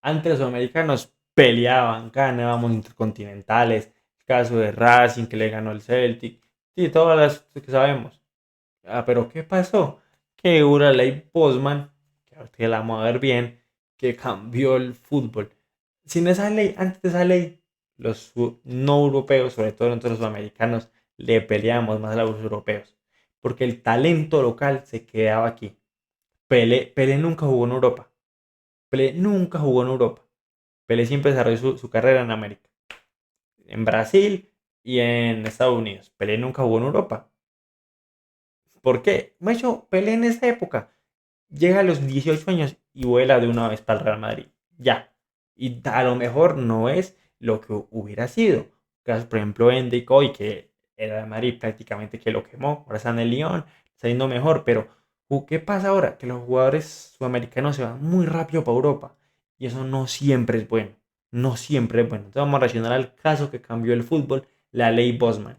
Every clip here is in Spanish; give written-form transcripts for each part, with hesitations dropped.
Antes los sudamericanos peleaban, ganábamos intercontinentales, el caso de Racing que le ganó el Celtic, y todas las que sabemos. Ah, pero ¿qué pasó? Que hubo la ley Bosman, que ahorita la vamos a ver bien, que cambió el fútbol. Sin esa ley, antes de esa ley, los no europeos, sobre todo nosotros los sudamericanos, le peleamos más a los europeos. Porque el talento local se quedaba aquí. Pelé nunca jugó en Europa. Pelé nunca jugó en Europa. Pelé siempre desarrolló su carrera en América. En Brasil y en Estados Unidos. Pelé nunca jugó en Europa. ¿Por qué? Macho, Pelé en esa época llega a los 18 años y vuela de una vez para el Real Madrid. Ya. Y a lo mejor no es lo que hubiera sido. Caso, por ejemplo, Enrique hoy, que el Real Madrid prácticamente que lo quemó. Ahora está en el Lyon, está yendo mejor. Pero, ¿qué pasa ahora? Que los jugadores sudamericanos se van muy rápido para Europa. Y eso no siempre es bueno. No siempre es bueno. Entonces vamos a reaccionar al caso que cambió el fútbol, la ley Bosman.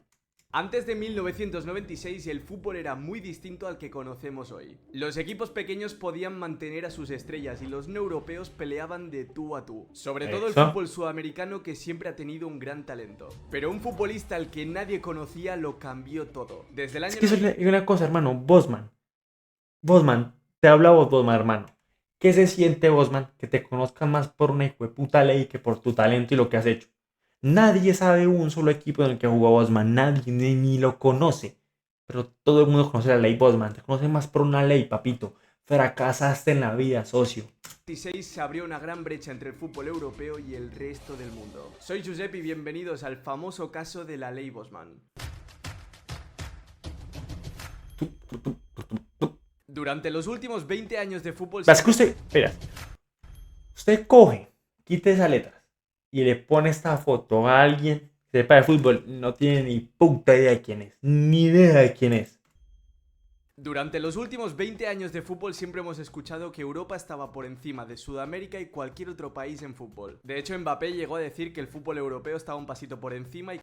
Antes de 1996 el fútbol era muy distinto al que conocemos hoy. Los equipos pequeños podían mantener a sus estrellas y los no europeos peleaban de tú a tú. Sobre todo el Eso. fútbol sudamericano, que siempre ha tenido un gran talento. Pero un futbolista al que nadie conocía lo cambió todo. Desde el Es año que eso es una cosa, hermano. Bosman. Bosman, te habla vos, Bosman, hermano. ¿Qué se siente, Bosman, que te conozcan más por una hijo de puta ley que por tu talento y lo que has hecho? Nadie sabe un solo equipo en el que jugó Bosman, nadie ni lo conoce. Pero todo el mundo conoce la ley Bosman, te conoce más por una ley, papito. Fracasaste en la vida, socio. 2016 se abrió una gran brecha entre el fútbol europeo y el resto del mundo. Soy Giuseppe y bienvenidos al famoso caso de la ley Bosman. Durante los últimos 20 años de fútbol Es que usted, espera, usted coge, quite esa letra y le pone esta foto a alguien que sepa de fútbol, no tiene ni puta idea de quién es, ni idea de quién es. Durante los últimos 20 años de fútbol siempre hemos escuchado que Europa estaba por encima de Sudamérica y cualquier otro país en fútbol. De hecho, Mbappé llegó a decir que el fútbol europeo estaba un pasito por encima y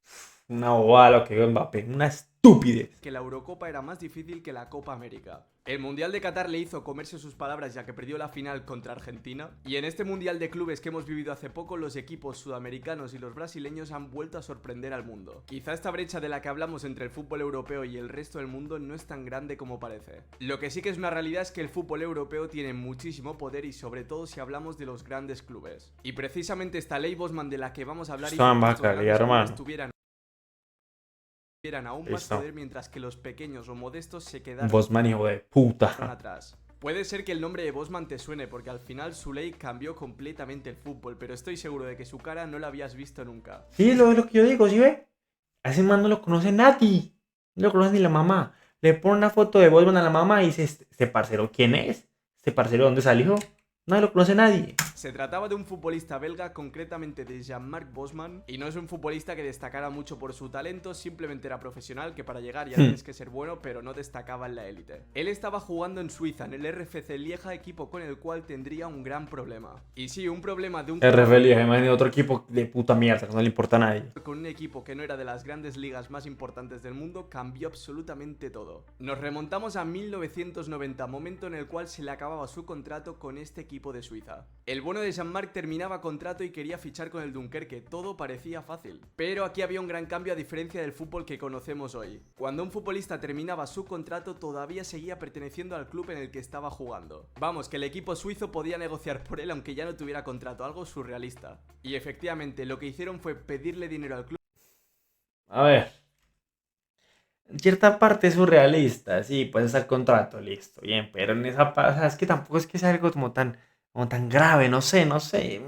Una bobada lo que dio Mbappé, una estupidez. que la Eurocopa era más difícil que la Copa América. El Mundial de Qatar le hizo comerse sus palabras, ya que perdió la final contra Argentina. Y en este Mundial de Clubes que hemos vivido hace poco, los equipos sudamericanos y los brasileños han vuelto a sorprender al mundo. Quizá esta brecha de la que hablamos entre el fútbol europeo y el resto del mundo no es tan grande como parece. Lo que sí que es una realidad es que el fútbol europeo tiene muchísimo poder, y sobre todo si hablamos de los grandes clubes. Y precisamente esta ley Bosman de la que vamos a hablar hizo Esto que en estos calidad, grandes clubes hermano. tuvieran aún más Listo. poder, mientras que los pequeños o modestos se quedaron Bosman, hijo de puta. atrás. Puede ser que el nombre de Bosman te suene, porque al final su ley cambió completamente el fútbol, pero estoy seguro de que su cara no la habías visto nunca. Sí, lo que yo digo, ¿sí ve? A ese man no lo conoce nadie. No lo conoce ni la mamá. Le pone una foto de Bosman a la mamá y dice, ¿este parcero quién es? ¿Este parcero dónde salió? No lo conoce nadie. Se trataba de un futbolista belga, concretamente de Jean-Marc Bosman, y no es un futbolista que destacara mucho por su talento, simplemente era profesional, que para llegar ya tienes que ser bueno, pero no destacaba en la élite. Él estaba jugando en Suiza, en el RFC Lieja, equipo con el cual tendría un gran problema. Y sí, un problema de un RFL, además de otro equipo de puta mierda, que no le importa a nadie. con un equipo que no era de las grandes ligas más importantes del mundo, cambió absolutamente todo. Nos remontamos a 1990, momento en el cual se le acababa su contrato con este equipo de Suiza. El bueno de Jean-Marc terminaba contrato y quería fichar con el Dunkerque, todo parecía fácil. Pero aquí había un gran cambio, a diferencia del fútbol que conocemos hoy. Cuando un futbolista terminaba su contrato, todavía seguía perteneciendo al club en el que estaba jugando. Vamos, que el equipo suizo podía negociar por él aunque ya no tuviera contrato, algo surrealista. Y efectivamente, lo que hicieron fue pedirle dinero al club. A ver. En cierta parte es surrealista, sí, puede estar contrato, listo, bien, pero en esa parte, es que tampoco es que sea algo como tan grave, no sé, no sé.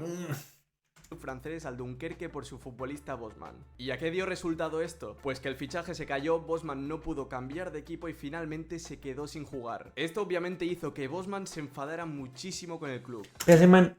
Francés al Dunkerque por su futbolista Bosman. ¿Y a qué dio resultado esto? Pues que el fichaje se cayó, Bosman no pudo cambiar de equipo y finalmente se quedó sin jugar. Esto obviamente hizo que Bosman se enfadara muchísimo con el club. Ese man,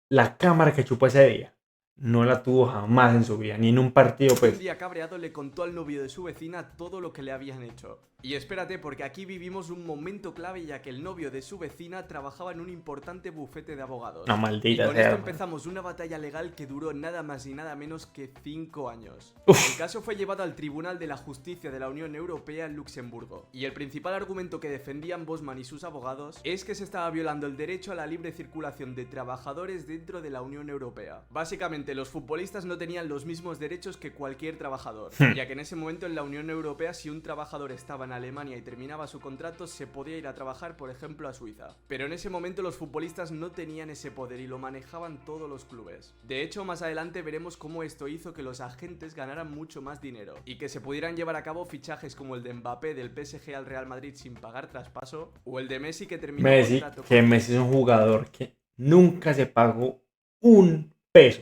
la cámara que chupó ese día, no la tuvo jamás en su vida, ni en un partido, Un pues. día cabreado le contó al novio de su vecina todo lo que le habían hecho. Y espérate, porque aquí vivimos un momento clave, ya que el novio de su vecina trabajaba en un importante bufete de abogados. No, Y maldita con esto sea. empezamos una batalla legal que duró nada más y nada menos que 5 años. Uf. El caso fue llevado al Tribunal de la Justicia de la Unión Europea en Luxemburgo. Y el principal argumento que defendían Bosman y sus abogados es que se estaba violando el derecho a la libre circulación de trabajadores dentro de la Unión Europea. Básicamente, los futbolistas no tenían los mismos derechos que cualquier trabajador, ya que en ese momento en la Unión Europea, si un trabajador estaba en Alemania y terminaba su contrato, se podía ir a trabajar, por ejemplo, a Suiza. Pero en ese momento los futbolistas no tenían ese poder y lo manejaban todos los clubes. De hecho, más adelante veremos cómo esto hizo que los agentes ganaran mucho más dinero y que se pudieran llevar a cabo fichajes como el de Mbappé del PSG al Real Madrid sin pagar traspaso, o el de Messi que terminó Messi, contrato que Messi es un jugador que nunca se pagó un peso,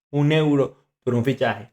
un euro por un fichaje.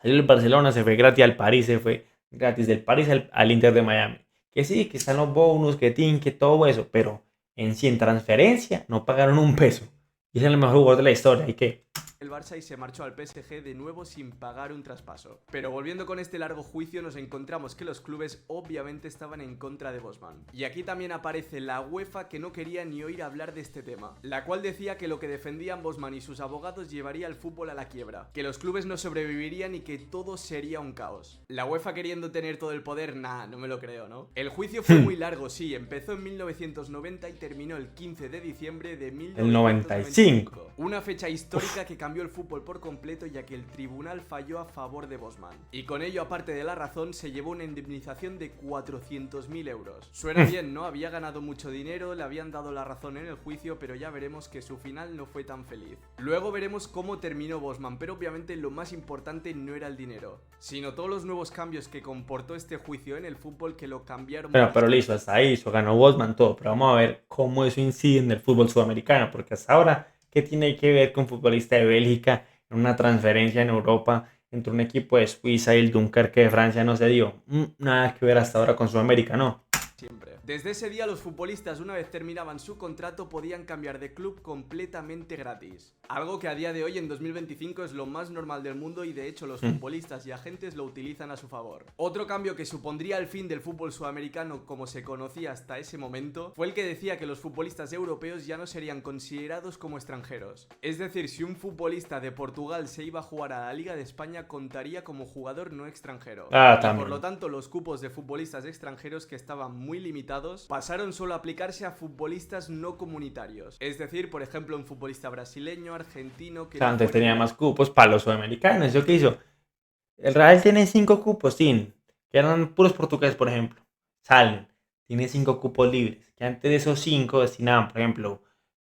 Salió del Barcelona, se fue gratis al París, se fue gratis del París al Inter de Miami. Que sí, que están los bonus, que tin, que todo eso, pero en sí en transferencia no pagaron un peso. Y es el mejor jugador de la historia. ¿Y qué? el Barça y se marchó al PSG de nuevo sin pagar un traspaso. Pero volviendo con este largo juicio, nos encontramos que los clubes obviamente estaban en contra de Bosman. Y aquí también aparece la UEFA, que no quería ni oír hablar de este tema, la cual decía que lo que defendían Bosman y sus abogados llevaría al fútbol a la quiebra, que los clubes no sobrevivirían y que todo sería un caos. La UEFA queriendo tener todo el poder, nah, no me lo creo, ¿no? El juicio fue muy largo, sí, empezó en 1990 y terminó el 15 de diciembre de 1995. Una fecha histórica que cambió el fútbol por completo, ya que el tribunal falló a favor de Bosman. Y con ello, aparte de la razón, se llevó una indemnización de 400.000 euros. Suena bien, ¿no? Había ganado mucho dinero, le habían dado la razón en el juicio, pero ya veremos que su final no fue tan feliz. Luego veremos cómo terminó Bosman, pero obviamente lo más importante no era el dinero, sino todos los nuevos cambios que comportó este juicio en el fútbol, que lo cambiaron. Pero listo, hasta ahí, eso ganó Bosman, todo. Pero vamos a ver cómo eso incide en el fútbol sudamericano, porque hasta ahora, ¿qué tiene que ver con un futbolista de Bélgica en una transferencia en Europa entre un equipo de Suiza y el Dunkerque de Francia? No se dio nada que ver hasta ahora con Sudamérica, no. Siempre. Desde ese día los futbolistas, una vez terminaban su contrato, podían cambiar de club completamente gratis. Algo que a día de hoy, en 2025, es lo más normal del mundo, y de hecho los futbolistas y agentes lo utilizan a su favor. Otro cambio que supondría el fin del fútbol sudamericano como se conocía hasta ese momento fue el que decía que los futbolistas europeos ya no serían considerados como extranjeros. Es decir, si un futbolista de Portugal se iba a jugar a la Liga de España, contaría como jugador no extranjero. Y por lo tanto, los cupos de futbolistas extranjeros, que estaban muy limitados, pasaron solo a aplicarse a futbolistas no comunitarios. Es decir, por ejemplo, un futbolista brasileño, argentino, que... Antes tenía más cupos para los sudamericanos. ¿Eso qué hizo? El Real tiene 5 cupos, sí, que eran puros portugueses, por ejemplo. Salen, tiene 5 cupos libres, que antes de esos 5 destinaban, por ejemplo,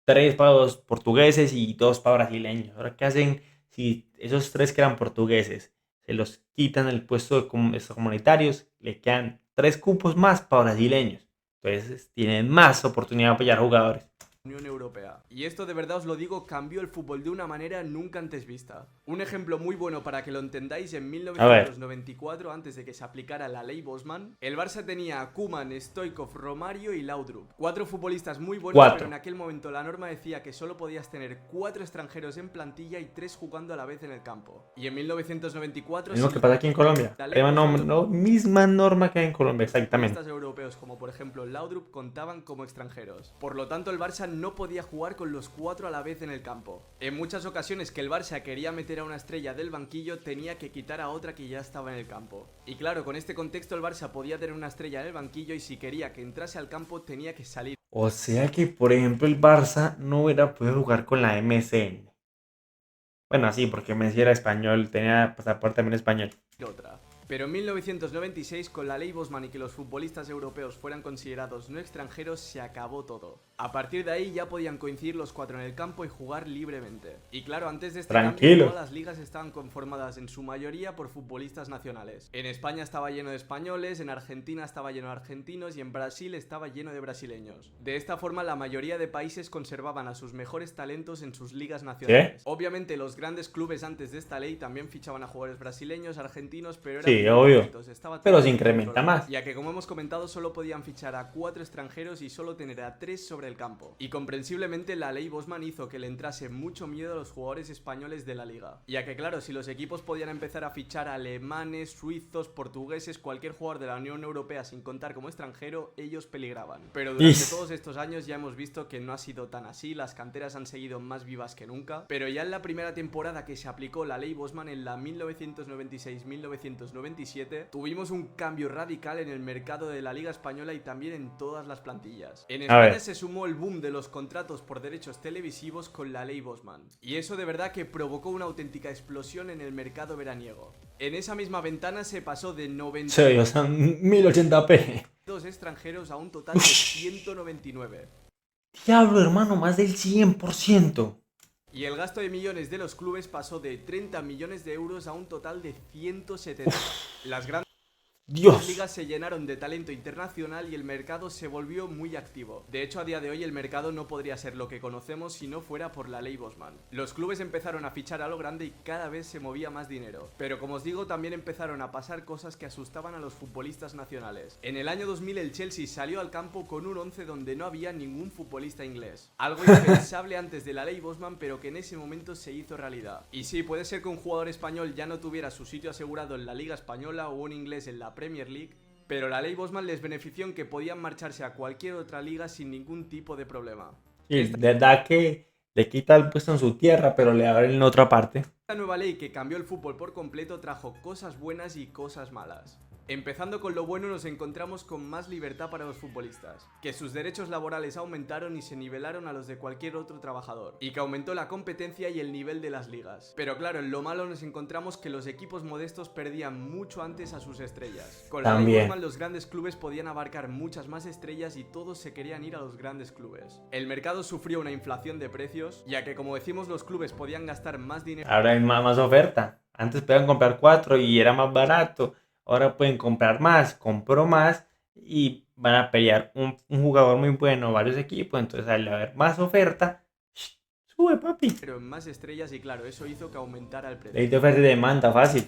3 para los portugueses y 2 para brasileños. Ahora, ¿qué hacen si esos 3 que eran portugueses se los quitan el puesto de comunitarios? Le quedan 3 cupos más para brasileños. Entonces tienen más oportunidad de apoyar jugadores. Unión Europea. Y esto, de verdad os lo digo, cambió el fútbol de una manera nunca antes vista. Un ejemplo muy bueno para que lo entendáis: en 1994, antes de que se aplicara la ley Bosman, el Barça tenía a Koeman, Stoichkov, Romario y Laudrup. 4 futbolistas muy buenos, pero en aquel momento la norma decía que solo podías tener 4 extranjeros en plantilla y 3 jugando a la vez en el campo. Y en 1994... Mismo que pasa aquí en Colombia. Misma norma que hay en Colombia, exactamente. Futbolistas europeos como por ejemplo Laudrup contaban como extranjeros. Por lo tanto, el Barça no podía jugar con los 4 a la vez en el campo. En muchas ocasiones que el Barça quería meter a una estrella del banquillo, tenía que quitar a otra que ya estaba en el campo. Y claro, con este contexto el Barça podía tener una estrella en el banquillo, y si quería que entrase al campo tenía que salir. O sea que, por ejemplo, el Barça no hubiera podido jugar con la MSN. Bueno, sí, porque Messi era español, tenía pasaporte también español. Otra. Pero en 1996, con la ley Bosman y que los futbolistas europeos fueran considerados no extranjeros, se acabó todo. A partir de ahí ya podían coincidir los 4 en el campo y jugar libremente. Y claro, antes de este cambio, todas las ligas estaban conformadas en su mayoría por futbolistas nacionales. En España estaba lleno de españoles, en Argentina estaba lleno de argentinos y en Brasil estaba lleno de brasileños. De esta forma, la mayoría de países conservaban a sus mejores talentos en sus ligas nacionales. Obviamente los grandes clubes antes de esta ley también fichaban a jugadores brasileños, argentinos, pero era Sí, obvio. momentos estaba Pero todo se muy incrementa controlado, más. ya que como hemos comentado solo podían fichar a 4 extranjeros y solo tener a 3 sobre el campo. Y comprensiblemente la ley Bosman hizo que le entrase mucho miedo a los jugadores españoles de la liga, ya que claro, si los equipos podían empezar a fichar alemanes, suizos, portugueses, cualquier jugador de la Unión Europea sin contar como extranjero, ellos peligraban. Pero durante todos estos años ya hemos visto que no ha sido tan así, las canteras han seguido más vivas que nunca, pero ya en la primera temporada que se aplicó la ley Bosman en la 1996-1997, tuvimos un cambio radical en el mercado de la Liga Española y también en todas las plantillas. En A España ver, se sumó el boom de los contratos por derechos televisivos con la ley Bosman, y eso de verdad que provocó una auténtica explosión en el mercado veraniego. En esa misma ventana se pasó de 90 sí, o sea, 1080p. extranjeros a un total de 199. Diablo, hermano, más del 100%. Y el gasto de millones de los clubes pasó de 30 millones de euros a un total de 170. Las grandes Dios. ligas se llenaron de talento internacional y el mercado se volvió muy activo. De hecho, a día de hoy el mercado no podría ser lo que conocemos si no fuera por la ley Bosman. Los clubes empezaron a fichar a lo grande y cada vez se movía más dinero. Pero como os digo, también empezaron a pasar cosas que asustaban a los futbolistas nacionales. En el año 2000 el Chelsea salió al campo con un 11 donde no había ningún futbolista inglés. Algo impensable antes de la ley Bosman, pero que en ese momento se hizo realidad. Y sí, puede ser que un jugador español ya no tuviera su sitio asegurado en la Liga Española o un inglés en la Premier League, pero la ley Bosman les benefició en que podían marcharse a cualquier otra liga sin ningún tipo de problema. Y de verdad que le quita el puesto en su tierra, pero le abren en otra parte. Esta nueva ley que cambió el fútbol por completo trajo cosas buenas y cosas malas. Empezando con lo bueno, nos encontramos con más libertad para los futbolistas, que sus derechos laborales aumentaron y se nivelaron a los de cualquier otro trabajador, y que aumentó la competencia y el nivel de las ligas. Pero claro, en lo malo nos encontramos que los equipos modestos perdían mucho antes a sus estrellas. Con la ley Bosman los grandes clubes podían abarcar muchas más estrellas y todos se querían ir a los grandes clubes. El mercado sufrió una inflación de precios, ya que como decimos los clubes podían gastar más dinero. Ahora hay más oferta. Antes podían comprar 4 y era más barato. Ahora pueden comprar más, compró más y van a pelear un jugador muy bueno, varios equipos. Entonces al haber más oferta, sube papi. Pero en más estrellas y claro, eso hizo que aumentara el precio. Ley de oferta y demanda, fácil.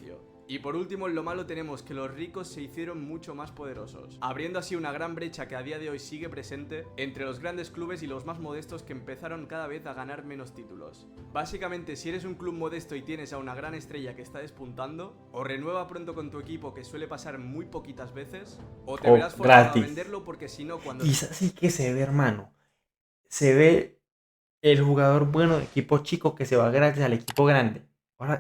Y por último, en lo malo tenemos que los ricos se hicieron mucho más poderosos, abriendo así una gran brecha que a día de hoy sigue presente entre los grandes clubes y los más modestos que empezaron cada vez a ganar menos títulos. Básicamente, si eres un club modesto y tienes a una gran estrella que está despuntando, o renueva pronto con tu equipo, que suele pasar muy poquitas veces, o te verás forzado a venderlo porque si no cuando... Quizás sí que se ve, hermano. Se ve el jugador bueno de equipo chico que se va gratis al equipo grande. Ahora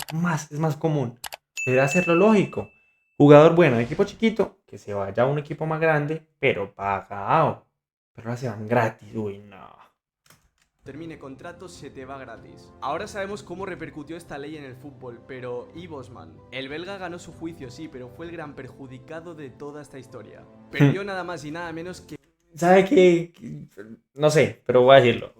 es más común. Debe hacerlo lógico. Jugador bueno de equipo chiquito, que se vaya a un equipo más grande, pero pagado. Pero ahora se van gratis, uy, no. Termine contrato, se te va gratis. Ahora sabemos cómo repercutió esta ley en el fútbol, pero ¿y Bosman? El belga ganó su juicio, sí, pero fue el gran perjudicado de toda esta historia. Perdió nada más y nada menos que... ¿Sabe qué? No sé, pero voy a decirlo.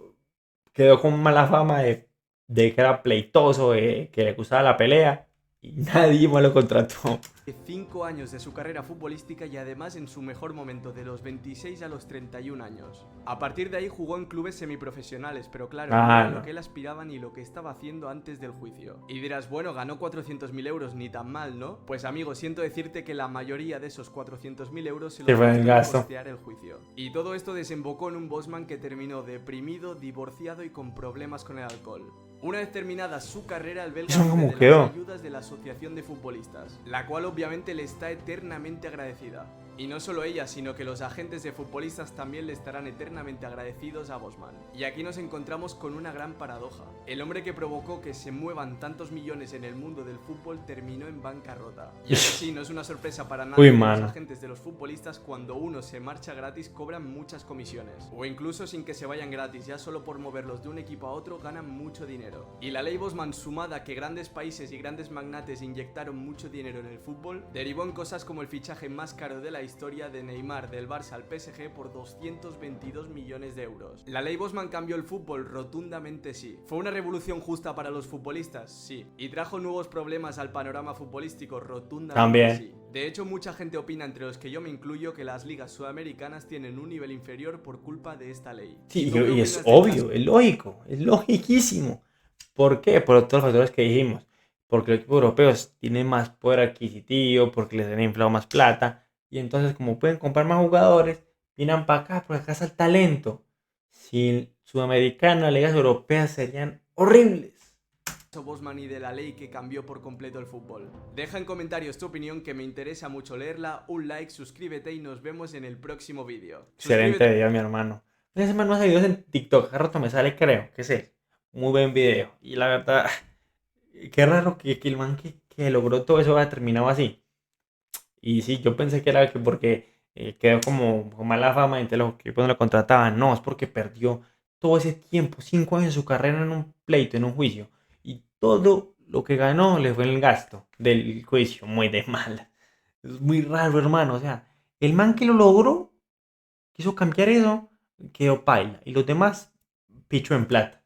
Quedó con mala fama de que era pleitoso, que le gustaba la pelea. Y nadie más lo contrató. 5 años de su carrera futbolística y además en su mejor momento, de los 26 a los 31 años. A partir de ahí jugó en clubes semiprofesionales, pero claro, no era lo que él aspiraba ni lo que estaba haciendo antes del juicio. Y dirás, bueno, ganó 400.000 euros, ni tan mal, ¿no? Pues amigo, siento decirte que la mayoría de esos 400.000 euros se los gastó en costear el juicio. Y todo esto desembocó en un Bosman que terminó deprimido, divorciado y con problemas con el alcohol. Una vez terminada su carrera, el belga vive de las ayudas de la Asociación de Futbolistas, la cual obviamente le está eternamente agradecida. Y no solo ella, sino que los agentes de futbolistas también le estarán eternamente agradecidos a Bosman. Y aquí nos encontramos con una gran paradoja. El hombre que provocó que se muevan tantos millones en el mundo del fútbol terminó en bancarrota. Y así no es una sorpresa para nadie que los agentes de los futbolistas, cuando uno se marcha gratis, cobran muchas comisiones. O incluso sin que se vayan gratis, ya solo por moverlos de un equipo a otro ganan mucho dinero. Y la ley Bosman, sumada a que grandes países y grandes magnates inyectaron mucho dinero en el fútbol, derivó en cosas como el fichaje más caro de la historia de Neymar del Barça al PSG por 222 millones de euros. ¿La ley Bosman cambió el fútbol? Rotundamente sí. ¿Fue una revolución justa para los futbolistas? Sí. ¿Y trajo nuevos problemas al panorama futbolístico? Rotundamente sí. De hecho, mucha gente opina, entre los que yo me incluyo, que las ligas sudamericanas tienen un nivel inferior por culpa de esta ley. Sí, y es obvio, es lógico, es logiquísimo. ¿Por qué? Por todos los factores que dijimos. porque los equipos europeos tienen más poder adquisitivo, porque les han inflado más plata, y entonces como pueden comprar más jugadores, vienen para acá, porque acá está el talento. Si Sudamericana, ligas europeas serían horribles. Bosman y de la ley que cambió por completo el fútbol. Deja en comentarios tu opinión, que me interesa mucho leerla, un like, suscríbete y nos vemos en el próximo vídeo. Excelente video, mi hermano. Esa semana más videos en TikTok, a rato me sale, creo, que sé. Muy buen video. Y la verdad, qué raro que el man que logró todo eso haya terminado así. Y sí, yo pensé que era que porque quedó como con mala fama y entonces los equipos no lo contrataban. No, es porque perdió todo ese tiempo, 5 años de su carrera en un pleito, en un juicio. Y todo lo que ganó le fue en el gasto del juicio. Muy de mala. Es muy raro, hermano. O sea, el man que lo logró, quiso cambiar eso, quedó paila. Y los demás, picho en plata.